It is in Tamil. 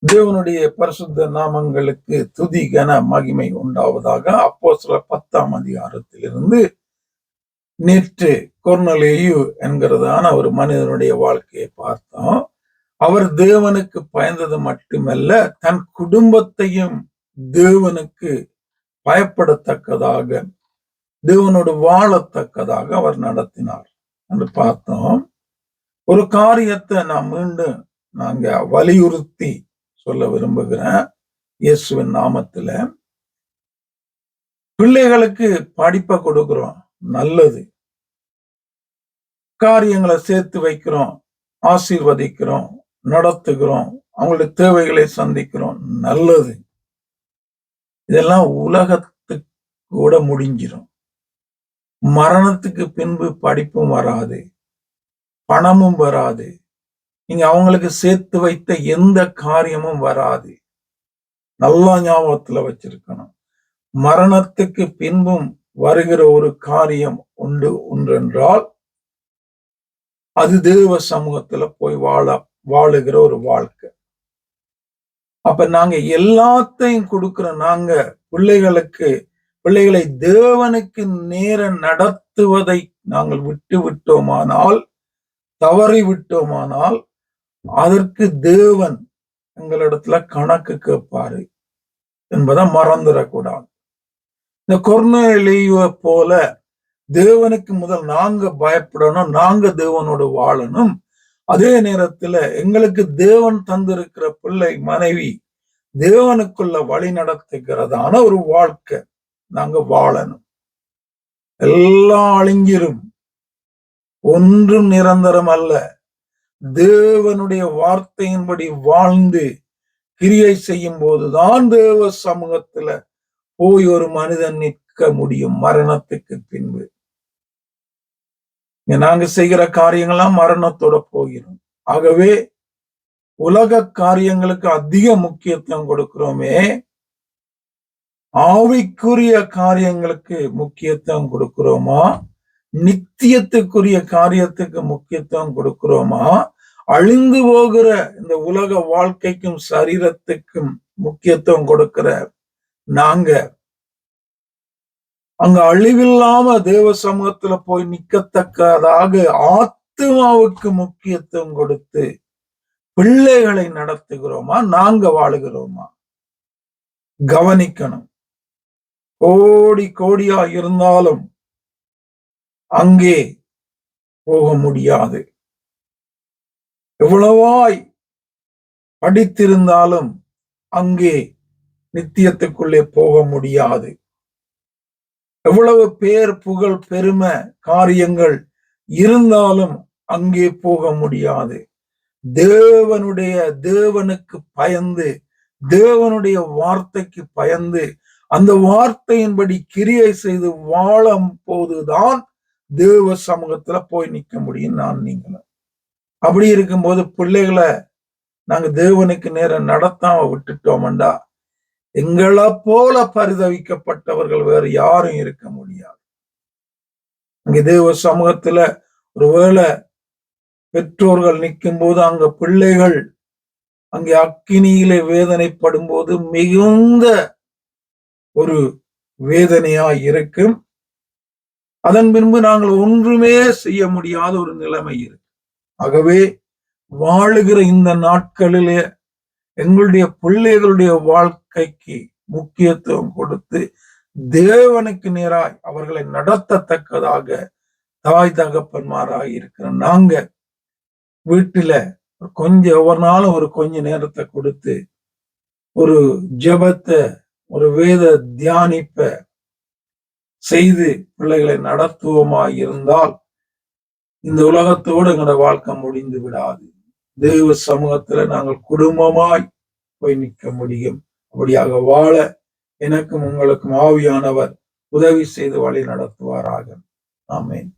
தேவனுடைய பரிசுத்த நாமங்களுக்கு துதி கன மகிமை உண்டாவதாக. அப்போஸ்தலர் 10ஆம் அதிகாரத்திலிருந்து நேற்று கொர்நேலியு என்கிறதான ஒரு மனிதனுடைய வாழ்க்கையை பார்த்தோம். அவர் தேவனுக்கு பயந்தது மட்டுமல்ல, தன் குடும்பத்தையும் தேவனுக்கு பயப்படத்தக்கதாக, தேவனோடு வாழத்தக்கதாக அவர் நடத்தினார் என்று பார்த்தோம். ஒரு காரியத்தை நான் மீண்டும் நாங்க வலியுறுத்தி சொல்ல விரும்புகிறேன். இயேசுவின் நாமத்துல பிள்ளைகளுக்கு படிப்பை கொடுக்கிறோம், நல்லது. காரியங்களை சேர்த்து வைக்கிறோம், ஆசீர்வதிக்கிறோம், நடத்துகிறோம், அவங்களுடைய தேவைகளை சந்திக்கிறோம், நல்லது. இதெல்லாம் உலகத்துக்கு கூட முடிஞ்சிடும். மரணத்துக்கு பின்பு படிப்பும் வராது, பணமும் வராது, நீங்க அவங்களுக்கு சேர்த்து வைத்த எந்த காரியமும் வராது. நல்லா ஞாபகத்துல வச்சிருக்கணும். மரணத்துக்கு பின்பும் வருகிற ஒரு காரியம் ஒன்றென்றால் அது தேவ சமூகத்துல போய் வாழுகிற ஒரு வாழ்க்கை. அப்ப நாங்க எல்லாத்தையும் கொடுக்கிற நாங்க பிள்ளைகளை தேவனுக்கு நேர நடத்துவதை நாங்கள் விட்டு விட்டோமானால், தவறி விட்டோமானால், அதற்கு தேவன் எங்களிடத்துல கணக்கு கேட்பாரு என்பதை மறந்துடக்கூடாது. இந்த கொர்நேலியுவை போல தேவனுக்கு முதல் நாங்க பயப்படணும், நாங்க தேவனோடு வாழணும். அதே நேரத்துல எங்களுக்கு தேவன் தந்திருக்கிற பிள்ளை மனைவி தேவனுக்குள்ள வழி நடத்துகிறதான ஒரு வாழ்க்கை நாங்க வாழணும். எல்லாம் அழிஞ்சிரும், ஒன்றும் நிரந்தரம் அல்ல. தேவனுடைய வார்த்தையின்படி வாழ்ந்து கிரியை செய்யும் போதுதான் தேவ சமூகத்துல போய் ஒரு மனிதன் நிற்க முடியும் மரணத்துக்கு பின்பு. நாங்க செய்கிற காரியங்கள்லாம் மரணத்தோட போகிறோம். ஆகவே உலக காரியங்களுக்கு அதிக முக்கியத்துவம் கொடுக்கிறோமே, ஆவிக்குரிய காரியங்களுக்கு முக்கியத்துவம் கொடுக்கிறோமா? நித்தியத்துக்குரிய காரியத்துக்கு முக்கியத்துவம் கொடுக்கிறோமா? அழிந்து போகிற இந்த உலக வாழ்க்கைக்கும் சரீரத்துக்கும் முக்கியத்துவம் கொடுக்கிற நாங்க அங்க அழிவில்லாம தேவ சமூகத்துல போய் நிக்கத்தக்கதாக ஆத்மாவுக்கு முக்கியத்துவம் கொடுத்து பிள்ளைகளை நடத்துகிறோமா, நாங்க வாழுகிறோமா? கவனிக்கணும். கோடி கோடியா இருந்தாலும் அங்கே போக முடியாது. எவ்வளவாய் படித்திருந்தாலும் அங்கே நித்தியத்துக்குள்ளே போக முடியாது. எவ்வளவு பேர் புகழ் பெருமை காரியங்கள் இருந்தாலும் அங்கே போக முடியாது. தேவனுக்கு பயந்து, தேவனுடைய வார்த்தைக்கு பயந்து, அந்த வார்த்தையின்படி கிரியை செய்து வாழும் போதுதான் தேவ சமூகத்துல போய் நிற்க முடியும் நீங்களும். அப்படி இருக்கும்போது பிள்ளைகளை நாங்க தேவனுக்கு நேரம் நடத்தாம விட்டுட்டோம்டா, எங்களை போல பரிதவிக்கப்பட்டவர்கள் வேற யாரும் இருக்க முடியாது. அங்க தேவ சமூகத்துல ஒருவேளை பெற்றோர்கள் நிற்கும் போது அங்க பிள்ளைகள் அங்கே அக்கினியிலே வேதனைப்படும் போது மிகுந்த ஒரு வேதனையா இருக்கும். அதன் பின்பு நாங்கள் ஒன்றுமே செய்ய முடியாத ஒரு நிலைமை இருக்கு. ஆகவே வாழுகிற இந்த நாட்களிலே எங்களுடைய பிள்ளைகளுடைய வாழ்க்கைக்கு முக்கியத்துவம் கொடுத்து தேவனுக்கு நேராய் அவர்களை நடத்தத்தக்கதாக தாய் தகப்பன்மாராக இருக்கிற நாங்க வீட்டுல ஒவ்வொரு நாளும் கொஞ்ச நேரத்தை கொடுத்து ஒரு ஜெபத்தை, ஒரு வேத தியானிப்ப செய்து பிள்ளைகளை நடத்துவோமா இருந்தால் இந்த உலகத்தோடு எங்களோட வாழ்க்கை முடிந்து விடாது. தேவ சமூகத்துல நாங்கள் குடும்பமாய் போய் நிற்க முடியும். அப்படியாக வாழ எனக்கும் உங்களுக்கும் ஆவியானவர் உதவி செய்து வழி நடத்துவாராக. ஆமென்.